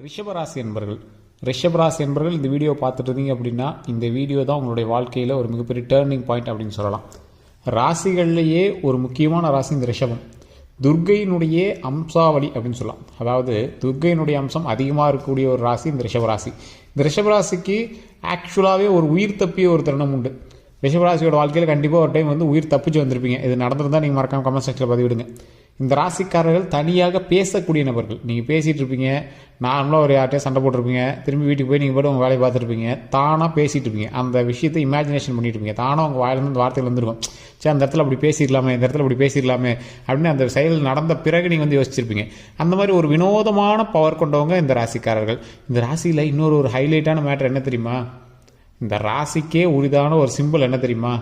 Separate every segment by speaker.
Speaker 1: ரிஷபராசி என்பர்கள் இந்த வீடியோ பார்த்துட்டு இருந்தீங்க அப்படின்னா இந்த வீடியோ தான் உங்களுடைய வாழ்க்கையில் ஒரு மிகப்பெரிய டேர்னிங் பாயிண்ட் அப்படின்னு சொல்லலாம். ராசிகள்லேயே ஒரு முக்கியமான ராசி இந்த ரிஷபம். துர்க்கையினுடைய அம்சாவளி அப்படின்னு சொல்லலாம். அதாவது துர்க்கையினுடைய அம்சம் அதிகமாக இருக்கக்கூடிய ஒரு ராசி இந்த ரிஷபராசி. இந்த ரிஷபராசிக்கு ஆக்சுவலாகவே ஒரு உயிர் தப்பிய ஒரு தருணம் உண்டு. ரிஷபராசியோட வாழ்க்கையில் கண்டிப்பாக ஒரு டைம் வந்து உயிர் தப்பிச்சு வந்திருப்பீங்க. இது நடந்திருந்தால் நீங்கள் மறக்காம கமெண்ட் செக்ஷனில் பதிவிடுங்க. இந்த ராசிக்காரர்கள் தனியாக பேசக்கூடிய நபர்கள். நீங்கள் பேசிகிட்டு இருப்பீங்க, நார்மலாக ஒரு யார்ட்டையும் சண்டை போட்டிருப்பீங்க, திரும்பி வீட்டுக்கு போய் நீங்கள் போய்ட்டு உங்கள் வேலையை பார்த்துருப்பீங்க, தானாக பேசிகிட்டு இருப்பீங்க, அந்த விஷயத்தை இமேஜினேஷன் பண்ணிட்டு இருப்பீங்க, தானாக உங்கள் வாயிலிருந்து அந்த வார்த்தைகள் வந்துருக்கும். சரி, அந்த இடத்துல அப்படி பேசிடலாமே, இந்த இடத்துல அப்படி பேசிடலாமே அப்படின்னு அந்த செயல் நடந்த பிறகு நீங்கள் வந்து யோசிச்சிருப்பீங்க. அந்த மாதிரி ஒரு வினோதமான பவர் கொண்டவங்க இந்த ராசிக்காரர்கள். இந்த ராசியில் இன்னொரு ஹைலைட்டான மேட்டர் என்ன தெரியுமா? இந்த ராசிக்கே உரிதான ஒரு சிம்பிள் என்ன தெரியுமா?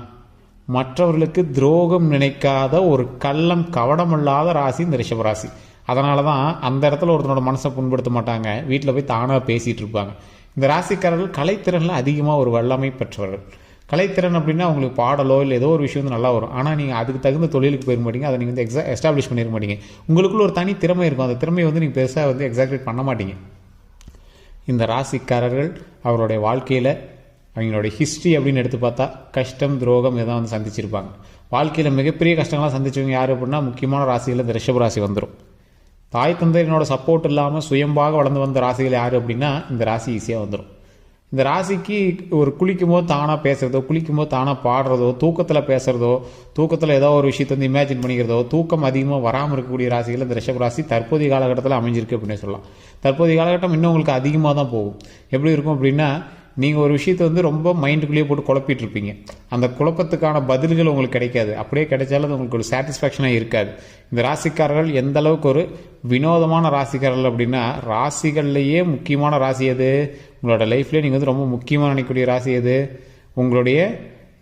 Speaker 1: மற்றவர்களுக்கு துரோகம் நினைக்காத ஒரு கள்ளம் கவடமில்லாத ராசி இந்த ரிஷபராசி. அதனால தான் அந்த இடத்துல ஒருத்தனோட மனசை புண்படுத்த மாட்டாங்க, வீட்டில் போய் தானாக பேசிகிட்டு இருப்பாங்க. இந்த ராசிக்காரர்கள் கலைத்திறனில் அதிகமாக ஒரு வல்லமை பெற்றவர்கள். கலைத்திறன் அப்படின்னா உங்களுக்கு பாடலோ இல்லை ஏதோ ஒரு விஷயம் வந்து நல்லா வரும். ஆனால் நீங்கள் அதுக்கு தகுந்த தொழிலுக்கு போயிருக்க மாட்டீங்க, அதை நீங்கள் வந்து எஸ்டாப்ளிஷ் பண்ணிருக்க மாட்டீங்க. உங்களுக்குள்ள ஒரு தனி திறமை இருக்கும், அந்த திறமையை வந்து நீங்கள் பெருசாக வந்து எக்ஸாக்ரேட் பண்ண மாட்டீங்க. இந்த ராசிக்காரர்கள் அவருடைய வாழ்க்கையில் அவங்களுடைய ஹிஸ்ட்ரி அப்படின்னு எடுத்து பார்த்தா கஷ்டம் துரோகம் இதான் வந்து சந்திச்சிருப்பாங்க. வாழ்க்கையில் மிகப்பெரிய கஷ்டங்கள்லாம் சந்திச்சவங்க யார் அப்படின்னா முக்கியமான ராசியில் இந்த ரிஷபராசி வந்துடும். தாய் தந்தையினோட சப்போர்ட் இல்லாமல் சுயம்பாக வளர்ந்து வந்த ராசிகள் யார் அப்படின்னா இந்த ராசி ஈஸியாக வந்துடும். இந்த ராசிக்கு ஒரு குளிக்கும் போது தானாக பேசுகிறதோ, குளிக்கும் போது தானாக பாடுறதோ, தூக்கத்தில் பேசுகிறதோ, தூக்கத்தில் ஏதோ ஒரு விஷயத்தை வந்து இமேஜின் பண்ணிக்கிறதோ, தூக்கம் அதிகமாக வராமல் இருக்கக்கூடிய ராசிகள் இந்த ரிஷபராசி தற்போதைய காலகட்டத்தில் அமைஞ்சிருக்கு அப்படின்னு சொல்லலாம். தற்போதைய காலகட்டம் இன்னும் உங்களுக்கு அதிகமாக தான் போகும். எப்படி இருக்கும் அப்படின்னா, நீங்கள் ஒரு விஷயத்தை வந்து ரொம்ப மைண்டுக்குள்ளேயே போட்டு குழப்பிட்டு இருப்பீங்க. அந்த குழப்பத்துக்கான பதில்கள் உங்களுக்கு கிடைக்காது. அப்படியே கிடைச்சாலும் அது உங்களுக்கு ஒரு சாட்டிஸ்ஃபேக்ஷனாக இருக்காது. இந்த ராசிக்காரர்கள் எந்த அளவுக்கு ஒரு வினோதமான ராசிக்காரர்கள் அப்படின்னா, ராசிகள்லேயே முக்கியமான ராசி எது? உங்களோட லைஃப்லேயே நீங்கள் வந்து ரொம்ப முக்கியமாக நினைக்கக்கூடிய ராசி எது? உங்களுடைய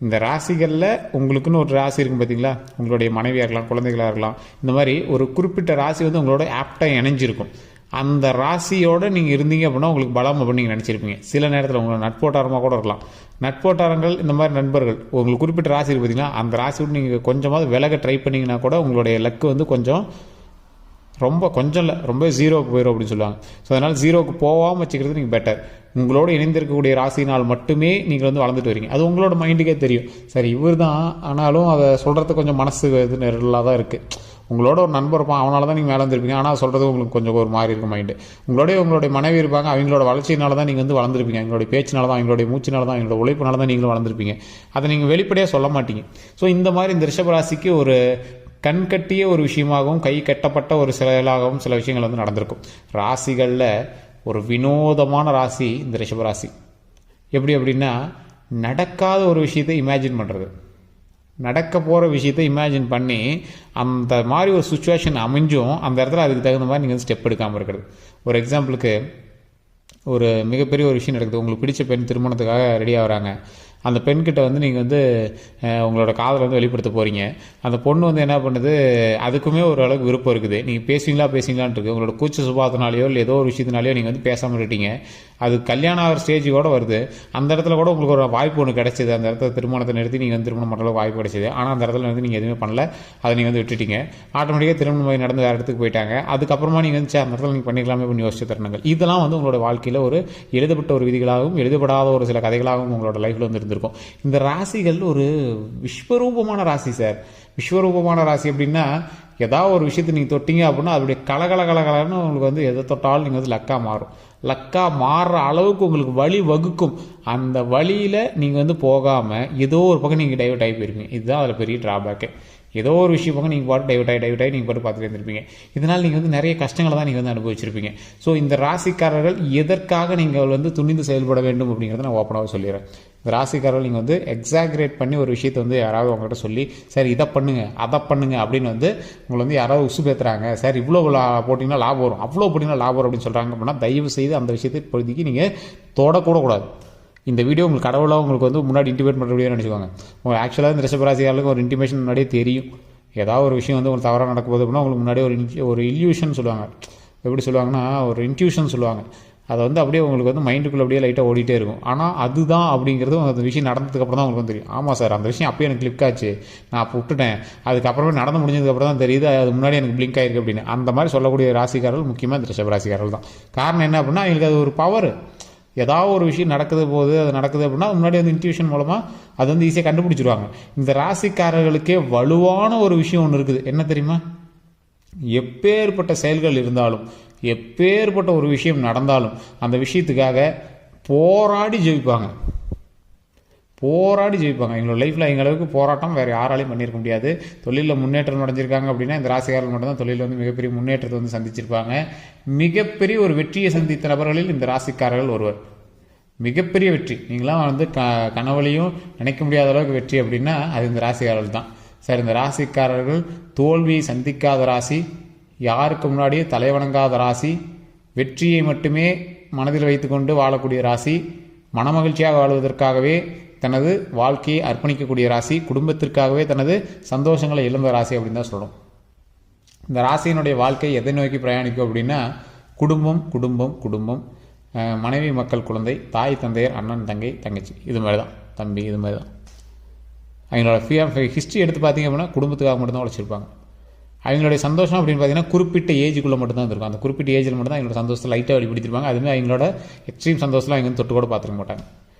Speaker 1: இந்த ராசிகளில் உங்களுக்குன்னு ஒரு ராசி இருக்கும் பார்த்தீங்களா? உங்களுடைய மனைவியாக இருக்கலாம், குழந்தைகளாக இருக்கலாம். இந்த மாதிரி ஒரு குறிப்பிட்ட ராசி வந்து உங்களோட ஆப்டாக இணைஞ்சிருக்கும். அந்த ராசியோடு நீங்கள் இருந்தீங்க அப்படின்னா உங்களுக்கு பலம் அப்படின்னு நீங்கள் நினச்சிருப்பீங்க. சில நேரத்தில் உங்களோட நட்போட்டாரமாக கூட இருக்கலாம். நட்போட்டாரங்கள் இந்த மாதிரி நண்பர்கள் உங்களுக்கு குறிப்பிட்ட ராசி இருக்கு பார்த்தீங்கன்னா, அந்த ராசி விட்டு நீங்கள் கொஞ்சமாவது விலக ட்ரை பண்ணிங்கன்னா கூட உங்களுடைய லக்கு வந்து கொஞ்சம் கொஞ்சம் இல்லை, ரொம்ப ஜீரோவுக்கு போயிடும் அப்படின்னு சொல்லுவாங்க. ஸோ அதனால் ஜீரோவுக்கு போகாமல் வச்சுக்கிறது நீங்கள் பெட்டர். உங்களோட இணைந்திருக்கக்கூடிய ராசினால் மட்டுமே நீங்கள் வந்து வளர்ந்துட்டு வரீங்க. அது உங்களோட மைண்டுக்கே தெரியும். சரி இவர் தான், ஆனாலும் அதை சொல்கிறது கொஞ்சம் மனசு இது நெருளாக தான் இருக்குது. உங்களோட ஒரு நண்பர் இருப்பான், அவனால தான் நீங்கள் மேலே வந்துருப்பீங்க. ஆனால் சொல்கிறது உங்களுக்கு கொஞ்சம் ஒரு மாதிரி இருக்கும் மைண்டு. உங்களுடைய மனைவி இருப்பாங்க, அவங்களோட வளர்ச்சியினால தான் நீங்கள் வந்து வளர்ந்துருப்பீங்க. அவங்களுடைய பேச்சினால தான், அவங்களுடைய மூச்சினால தான், அவங்களோட உழைப்பினால தான் நீங்களும் வளர்ந்துருப்பீங்க. அதை நீங்கள் வெளிப்படையாக சொல்ல மாட்டீங்க. ஸோ இந்த மாதிரி இந்த ரிஷபராசிக்கு ஒரு கண்கட்டிய ஒரு விஷயமாகவும் கை கட்டப்பட்ட ஒரு செயலாகவும் சில விஷயங்கள் வந்து நடந்திருக்கும். ராசிகளில் ஒரு வினோதமான ராசி இந்த ரிஷபராசி. எப்படி அப்படின்னா, நடக்காத ஒரு விஷயத்தை இமேஜின் பண்ணுறது, நடக்க போகிற விஷயத்தை இமேஜின் பண்ணி அந்த மாதிரி ஒரு சுச்சுவேஷன் அமைஞ்சும் அந்த இடத்துல அதுக்கு தகுந்த மாதிரி நீங்கள் வந்து ஸ்டெப் எடுக்காமல் இருக்கிறது. ஒரு எக்ஸாம்பிளுக்கு, ஒரு மிகப்பெரிய ஒரு விஷயம் நடக்குது. உங்களுக்கு பிடிச்ச பெண் திருமணத்துக்காக ரெடி ஆகிறாங்க. அந்த பெண்கிட்ட வந்து நீங்கள் வந்து உங்களோட காதலை வந்து வெளிப்படுத்த போகிறீங்க. அந்த பொண்ணு வந்து என்ன பண்ணுது, அதுக்குமே ஒரு அளவுக்கு விருப்பம் இருக்குது. நீங்கள் பேசுவீங்களான்னு இருக்குது. உங்களோட கூச்ச சுபாவத்தினாலேயோ இல்லை ஏதோ ஒரு விஷயத்தினாலேயோ நீங்கள் வந்து பேசாமல் இருக்கீங்க. அது கல்யாணம் ஆகிற ஸ்டேஜ் கூட வருது. அந்த இடத்துல கூட உங்களுக்கு ஒரு வாய்ப்பு ஒன்று கிடைச்சிது. அந்த இடத்துல திருமணத்தை நிறுத்தி நீங்கள் வந்து திருமணம் பண்ணுற வாய்ப்பு கிடைச்சிது. ஆனால் அந்த இடத்துல வந்து நீங்கள் எதுவுமே பண்ணல, அதை நீங்கள் வந்து விட்டுட்டீங்க. ஆட்டோமேட்டிக்காக திருமணம் நடந்து வேறு இடத்துக்கு போயிட்டாங்க. அதுக்கப்புறமா நீங்கள் வந்து அந்த இடத்துல நீங்கள் பண்ணிக்கலாமே பண்ணி யோசிச்ச தருணங்கள் இதெல்லாம் வந்து உங்களோட வாழ்க்கையில் ஒரு எழுதப்பட்ட ஒரு விதிகளாகவும் எழுதப்படாத ஒரு சில கதைகளாகவும் உங்களோட லைஃப்பில் வந்து இருந்திருக்கும். இந்த ராசிகள் ஒரு விஸ்வரூபமான ராசி சார். விஸ்வரூபமான ராசி அப்படின்னா, ஏதாவது ஒரு விஷயத்தை நீங்கள் தொட்டீங்க அப்படின்னா அதோடைய கலகலன்னு உங்களுக்கு வந்து எதை தொட்டாலும் நீங்கள் வந்து லக்கா மாறும். லக்கா மாறுற அளவுக்கு உங்களுக்கு வழி வகுக்கும். அந்த வழியில் நீங்கள் வந்து போகாமல் ஏதோ ஒரு பக்கம் நீங்கள் டைவர்ட் ஆகி போயிருப்பீங்க. இதுதான் அதில் பெரிய ட்ராபேக்கு. ஏதோ ஒரு விஷயம் பக்கம் நீங்கள் பாட்டு டைவர்ட் ஆகி நீங்கள் பாட்டு பார்த்துட்டு இருந்திருப்பீங்க. இதனால் நீங்கள் வந்து நிறைய கஷ்டங்களை தான் நீங்கள் வந்து அனுபவிச்சிருப்பீங்க. ஸோ இந்த ராசிக்காரர்கள் எதற்காக நீங்கள் வந்து துணிந்து செயல்பட வேண்டும் அப்படிங்கிறத நான் ஓப்பனாக சொல்லிடுறேன். இந்த ராசிக்காரர்கள் நீங்கள் வந்து எக்ஸாக்ரேட் பண்ணி ஒரு விஷயத்தை வந்து யாராவது உங்கள்கிட்ட சொல்லி, சார் இதை பண்ணுங்க அதை பண்ணுங்க அப்படின்னு வந்து உங்களை வந்து யாராவது உசு பேத்துறாங்க, சார் இவ்வளோ போட்டிங்கன்னா லாபம் வரும், அவ்வளோ போட்டிங்கன்னா லாபம் வரும் அப்படின்னு சொல்கிறாங்க அப்படின்னா தயவு செய்து அந்த விஷயத்தை இப்போதைக்கு நீங்கள் தொடக்கூடாது. இந்த வீடியோ உங்களுக்கு கடவுளாக உங்களுக்கு வந்து முன்னாடி இன்டிமேட் பண்ணுற வீடியோ நினச்சிக்கோங்க. உங்களுக்கு ஆக்சுவலாக இந்த ரிஷபராசியாளுக்கு ஒரு இன்டிமேஷன் முன்னாடியே தெரியும். ஏதாவது ஒரு விஷயம் வந்து உங்களுக்கு தவறாக நடக்கும்போது அப்படின்னா உங்களுக்கு முன்னாடியே ஒரு இல்யூஷன் சொல்லுவாங்க. எப்படி சொல்லுவாங்கன்னா, ஒரு இன்ட்யூஷன் சொல்லுவாங்க. அதை வந்து அப்படியே உங்களுக்கு வந்து மைண்டுக்குள்ளே அப்படியே லைட்டாக ஓடிட்டே இருக்கும். ஆனால் அதுதான் அப்படிங்கிறது அந்த விஷயம் நடந்ததுக்கப்புறம் தான் உங்களுக்கு வந்து தெரியும். ஆமாம் சார், அந்த விஷயம் அப்பயே எனக்கு கிளிக் ஆச்சு, நான் அப்போ விட்டுட்டேன், அதுக்கப்புறமே நடந்து முடிஞ்சதுக்கப்புறம் தான் தெரியுது அது முன்னாடி எனக்கு பிளிங்க் ஆயிருக்கு அப்படின்னு. அந்த மாதிரி சொல்லக்கூடிய ராசிக்காரர்கள் முக்கியமாக இந்த ரிஷப ராசிக்காரர்கள் தான். காரணம் என்ன அப்படின்னா, அவங்களுக்கு அது ஒரு பவர். ஏதாவது ஒரு விஷயம் நடக்குது போது அது நடக்குது அப்படின்னா முன்னாடி வந்து இன்ட்யூஷன் மூலமாக அது வந்து ஈஸியாக கண்டுபிடிச்சிருவாங்க. இந்த ராசிக்காரர்களுக்கே வலுவான ஒரு விஷயம் ஒன்று இருக்குது. என்ன தெரியுமா? எப்பேற்பட்ட செயல்கள் இருந்தாலும், எப்பேற்பட்ட ஒரு விஷயம் நடந்தாலும் அந்த விஷயத்துக்காக போராடி ஜெயிப்பாங்க. எங்களோட லைஃப்பில் எங்களுக்கு போராட்டம் வேறு யாராலையும் பண்ணியிருக்க முடியாது. தொழிலில் முன்னேற்றம் அடைஞ்சிருக்காங்க அப்படின்னா இந்த ராசிக்காரர்கள் மட்டும்தான் தொழிலில் வந்து மிகப்பெரிய முன்னேற்றத்தை வந்து சந்திச்சிருப்பாங்க. மிகப்பெரிய ஒரு வெற்றியை சந்தித்த நபர்களில் இந்த ராசிக்காரர்கள் ஒருவர். மிகப்பெரிய வெற்றி, நீங்களாம் வந்து கனவுலையும் நினைக்க முடியாத அளவுக்கு வெற்றி அப்படின்னா அது இந்த ராசிக்காரர்கள் தான். சார், இந்த ராசிக்காரர்கள் தோல்வியை சந்திக்காத ராசி, யாருக்கு முன்னாடியே தலைவணங்காத ராசி, வெற்றியை மட்டுமே மனதில் வைத்துக்கொண்டு வாழக்கூடிய ராசி, மனமகிழ்ச்சியாக வாழ்வதற்காகவே தனது வாழ்க்கையை அர்ப்பணிக்கக்கூடிய ராசி, குடும்பத்திற்காகவே தனது சந்தோஷங்களை இழந்த ராசி அப்படின்னு தான் சொல்லணும். இந்த ராசியினுடைய வாழ்க்கை எதை நோக்கி பிரயாணிக்கும் அப்படின்னா குடும்பம் குடும்பம் குடும்பம், மனைவி மக்கள் குழந்தை, தாய் தந்தையர், அண்ணன் தங்கை தங்கச்சி, இது மாதிரி தான், தம்பி, இது மாதிரி தான். அவங்களோட ஹிஸ்ட்ரி எடுத்து பார்த்தீங்க அப்படின்னா குடும்பத்துக்காக மட்டும்தான் உழைச்சிருப்பாங்க. அவங்களுடைய சந்தோஷம் அப்படின்னு பார்த்தீங்கன்னா குறிப்பிட்ட ஏஜுக்குள்ளே மட்டும்தான் இருக்கும். அந்த குறிப்பிட்ட ஏஜில் மட்டும் தான் அவங்களோட சந்தோஷத்தை லைட்டாக வெளிப்படுத்திருப்பாங்க. அதுமாதிரி அவங்களோட எக்ஸ்ட்ரீம் சந்தோஷம்லாம் அவங்க தொட்டு கூட பார்த்துக்க மாட்டாங்க.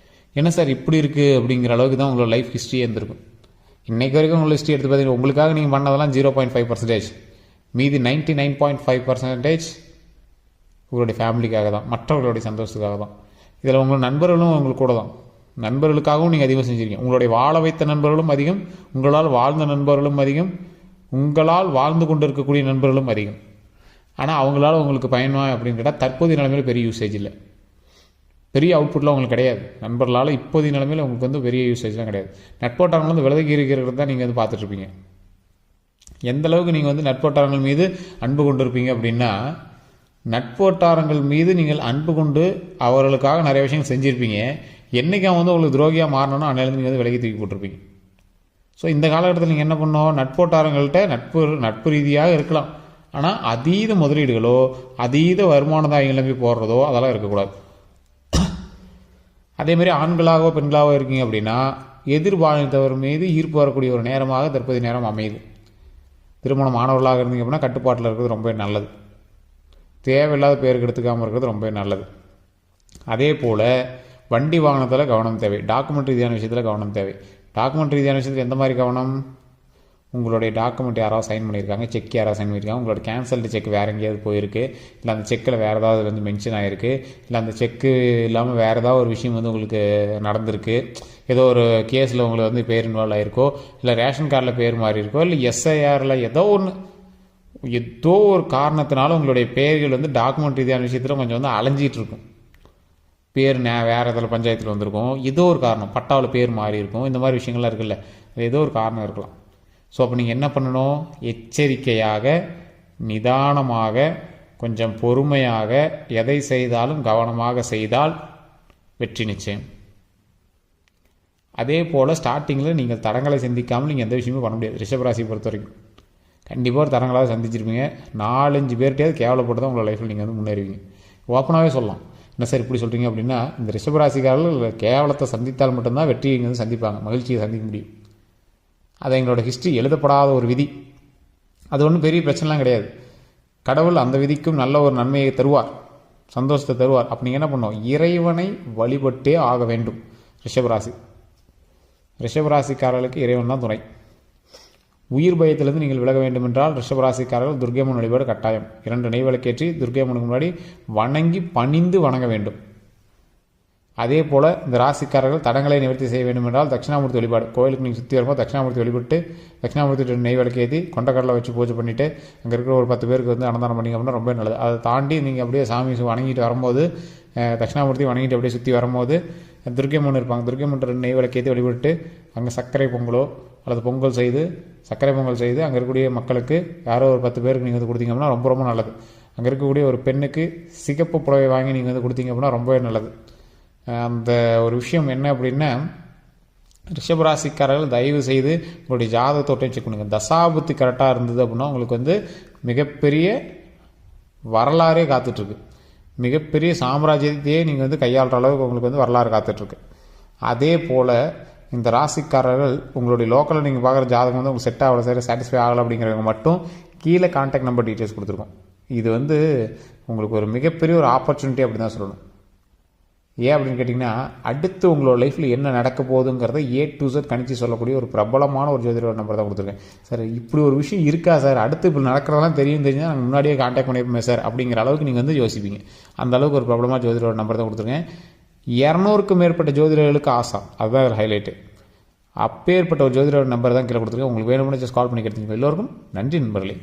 Speaker 1: என்ன சார் இப்படி இருக்குது அப்படிங்கிற அளவுக்கு தான் உங்களோட லைஃப் ஹிஸ்ட்ரியே இருந்திருக்கும். இன்றைக்கு வரைக்கும் உங்களோட ஹிஸ்ட்ரி எடுத்து பார்த்தீங்கன்னா உங்களுக்காக நீங்கள் பண்ணதெல்லாம் 0.5%, மீதி 99.5% உங்களுடைய ஃபேமிலிக்காக தான், மற்றவர்களுடைய சந்தோஷத்துக்காக தான். இதில் உங்களோட நண்பர்களும் உங்களுக்கு கூட தான். நண்பர்களுக்காகவும் நீங்கள் அதிகம் செஞ்சுருக்கீங்க. உங்களுடைய வாழ வைத்த நண்பர்களும் அதிகம், உங்களால் வாழ்ந்த நண்பர்களும் அதிகம், உங்களால் வாழ்ந்து கொண்டு இருக்கக்கூடிய நண்பர்களும் அதிகம். ஆனால் அவங்களால உங்களுக்கு பயனா அப்படின்னு கேட்டால் தற்போதைய நிலைமையில் பெரிய யூசேஜ் இல்லை, பெரிய அவுட்புட்லாம் உங்களுக்கு கிடையாது. நண்பர்களால் இப்போதைய நிலைமையில் உங்களுக்கு வந்து பெரிய யூசேஜ்லாம் கிடையாது. நட்போட்டாரங்கள் வந்து விலகி இருக்கிறது தான் நீங்கள் வந்து பார்த்துட்ருப்பீங்க. எந்த அளவுக்கு நீங்கள் வந்து நட்போட்டாரங்கள் மீது அன்பு கொண்டு இருப்பீங்க அப்படின்னா, நட்போட்டாரங்கள் மீது நீங்கள் அன்பு கொண்டு அவர்களுக்காக நிறைய விஷயங்கள் செஞ்சுருப்பீங்க. என்றைக்கு அவன் வந்து உங்களுக்கு துரோகியாக மாறணும்னா அன்னையிலேருந்து நீங்கள் வந்து விலகி தூக்கி போட்டிருப்பீங்க. ஸோ இந்த காலகட்டத்தில் நீங்கள் என்ன பண்ணோம், நட்போட்டாரங்கள்கிட்ட நட்பு ரீதியாக இருக்கலாம், ஆனால் அதீத முதலீடுகளோ அதீத வருமானதாயிகளை நம்பி போடுறதோ அதெல்லாம் இருக்கக்கூடாது. அதேமாதிரி ஆண்களாகவோ பெண்களாகவோ இருக்கீங்க அப்படின்னா எதிர்பாலித்தவர் மீது ஈர்ப்பு வரக்கூடிய ஒரு நேரமாக தற்போதைய நேரம் அமையுது. திருமணம் ஆனவர்களாக இருந்தீங்க அப்படின்னா கட்டுப்பாட்டில் இருக்கிறது ரொம்ப நல்லது. தேவையில்லாத பேருக்கு எடுத்துக்காமல் இருக்கிறது ரொம்ப நல்லது. அதே போல் வண்டி வாகனத்தில் கவனம் தேவை, டாக்குமெண்ட் ரீதியான விஷயத்தில் கவனம் தேவை. டாக்குமெண்ட் ரீதியான விஷயத்தில் எந்த மாதிரி கவனம்? உங்களுடைய டாக்குமெண்ட் யாராவது சைன் பண்ணியிருக்காங்க, செக் யாராவது சைன் பண்ணியிருக்காங்க, உங்களோட கேன்சல்டு செக் வேறு எங்கேயாவது போயிருக்கு, இல்லை அந்த செக்கில் வேறு ஏதாவது வந்து மென்ஷன் ஆகிருக்கு, இல்லை அந்த செக்கு இல்லாமல் வேறு ஏதாவது ஒரு விஷயம் வந்து உங்களுக்கு நடந்திருக்கு, ஏதோ ஒரு கேஸில் உங்களுக்கு வந்து பேர் இன்வால்வ் ஆகிருக்கோ, இல்லை ரேஷன் கார்டில் பேர் மாறி இருக்கோ, இல்லை எஸ்ஐஆரில் ஏதோ ஒரு காரணத்தினால உங்களுடைய பேர்கள் வந்து டாக்குமெண்ட் ரீதியான விஷயத்தில் கொஞ்சம் வந்து அலைஞ்சிட்டு இருக்கும். பேர் வேறு இதில் பஞ்சாயத்தில் வந்திருக்கும், ஏதோ ஒரு காரணம், பட்டாவில் பேர் மாறி இருக்கும், இந்த மாதிரி விஷயங்கள்லாம் இருக்குல்ல, ஏதோ ஒரு காரணம் இருக்கலாம். ஸோ அப்போ நீங்கள் என்ன பண்ணணும், எச்சரிக்கையாக, நிதானமாக, கொஞ்சம் பொறுமையாக எதை செய்தாலும் கவனமாக செய்தால் வெற்றி நிச்சயம். அதே போல் ஸ்டார்டிங்கில் நீங்கள் தடங்களை சந்திக்காமல் நீங்கள் எந்த விஷயமும் பண்ண முடியாது. ரிஷபராசியை பொறுத்த வரைக்கும் கண்டிப்பாக ஒரு தடங்களாக சந்திச்சிருப்பீங்க. 4-5 பேர்கிட்டையாவது கேவலப்பட்டு தான் உங்களோட லைஃப்பில் நீங்கள் வந்து முன்னேறுவீங்க. ஓப்பனாகவே சொல்லலாம். என்ன சார் இப்படி சொல்கிறீங்க அப்படின்னா, இந்த ரிஷபராசிக்காரர்கள் கேவலத்தை சந்தித்தால் மட்டும்தான் வெற்றியை இங்கே வந்து சந்திப்பாங்க, மகிழ்ச்சியை சந்திக்க முடியும். அது எங்களோட ஹிஸ்ட்ரி, எழுதப்படாத ஒரு விதி. அது ஒன்றும் பெரிய பிரச்சனைலாம் கிடையாது. கடவுள் அந்த விதிக்கும் நல்ல ஒரு நன்மையை தருவார், சந்தோஷத்தை தருவார். அப்போ நீங்கள் என்ன பண்ணணும், இறைவனை வழிபட்டே ஆக வேண்டும். ரிஷபராசிக்காரர்களுக்கு இறைவன் தான் துணை. உயிர் பயத்திலிருந்து நீங்கள் விலக வேண்டும் என்றால் ரிஷபராசிக்காரர்கள் துர்க்கையம்மன் வழிபாடு கட்டாயம். 2 நெய் விளக்கேற்றி துர்க்கையம்மனுக்கு முன்னாடி வணங்கி பணிந்து வணங்க வேண்டும். அதே போல் இந்த ராசிக்காரர்கள் தடங்களை நிவர்த்தி செய்ய வேண்டும் என்றால் தட்சிணாமூர்த்தி வழிபாடு, கோயிலுக்கு நீங்கள் சுற்றி வரும்போது தட்சிணாமூர்த்தி வழிபட்டு தட்சிணாமூர்த்தி நெய் விளக்கேற்றி கொண்டக்கடலை வச்சு பூஜை பண்ணிவிட்டு அங்கே இருக்கிற ஒரு 10 பேருக்கு வந்து அன்னதானம் பண்ணிங்க அப்படின்னா ரொம்ப நல்லது. அதை தாண்டி நீங்கள் அப்படியே சாமி வணங்கிட்டு வரும்போது, தட்சிணாமூர்த்தி வணங்கிட்டு அப்படியே சுற்றி வரும்போது துர்க்கையம்மன் இருப்பாங்க, துர்க்கையம்மன் நெய் விளக்கேற்றி வழிபட்டு அங்கே சர்க்கரை பொங்கலோ அல்லது சர்க்கரை பொங்கல் செய்து அங்கே இருக்கக்கூடிய மக்களுக்கு யாரோ ஒரு 10 பேருக்கு நீங்கள் வந்து கொடுத்தீங்க அப்படின்னா ரொம்ப ரொம்ப நல்லது. அங்கே இருக்கக்கூடிய ஒரு பெண்ணுக்கு சிகப்பு புடவை வாங்கி நீங்கள் வந்து கொடுத்தீங்க அப்படின்னா ரொம்பவே நல்லது. அந்த ஒரு விஷயம் என்ன அப்படின்னா, ரிஷபராசிக்காரர்கள் தயவு செய்து உங்களுடைய ஜாதகத்தோட்டை செக் பண்ணுங்க. தசாபுத்தி கரெக்டாக இருந்தது அப்படின்னா உங்களுக்கு வந்து மிகப்பெரிய வரலாறே காத்துட்ருக்கு. மிகப்பெரிய சாம்ராஜ்யத்தையே நீங்கள் வந்து கையாளுற அளவுக்கு உங்களுக்கு வந்து வரலாறு காத்துட்ருக்கு. அதே போல் இந்த ராசிக்காரர்கள் உங்களுடைய லோக்கலில் நீங்கள் பார்க்குற ஜாதகம் வந்து உங்களுக்கு செட் ஆகலை, சரி சாட்டிஸ்ஃபை ஆகலை அப்படிங்கிறவங்க மட்டும் கீழே கான்டாக்ட் நம்பர் டீட்டெயில்ஸ் கொடுத்துருக்கோம். இது வந்து உங்களுக்கு ஒரு மிகப்பெரிய ஒரு ஆப்பர்ச்சுனிட்டி அப்படி தான் சொல்லணும். ஏன் அப்படின்னு கேட்டிங்கன்னா, அடுத்து உங்களோட லைஃப்பில் என்ன நடக்க போகுதுங்கிறத A to Z கணிச்சு சொல்லக்கூடிய ஒரு பிரபலமான ஒரு ஜோதிடர் நம்பர் தான் கொடுத்துருக்கேன். சார் இப்படி ஒரு விஷயம் இருக்கா சார், அடுத்து இப்படி நடக்கிறதெல்லாம் தெரிஞ்சால் நாங்கள் முன்னாடியே கான்டாக்ட் பண்ணியிருப்போமே சார் அப்படிங்கிற அளவுக்கு நீங்கள் வந்து யோசிப்பீங்க. அந்த அளவுக்கு ஒரு பிரபலமான ஜோதிடர் நம்பர் தான் கொடுத்துருக்கேன். 200க்கும் மேற்பட்ட ஜோதிடர்களுக்கு ஆசா, அதுதான் ஒரு ஹைலைட்டு. அப்பேற்பட்ட ஒரு ஜோதிடர் நம்பர் தான் கீழே கொடுத்துருக்கேன். உங்களுக்கு வேணும்னு ஜஸ்ட் கால் பண்ணி கேட்டுங்க. எல்லோருக்கும் நன்றி நண்பர்களே.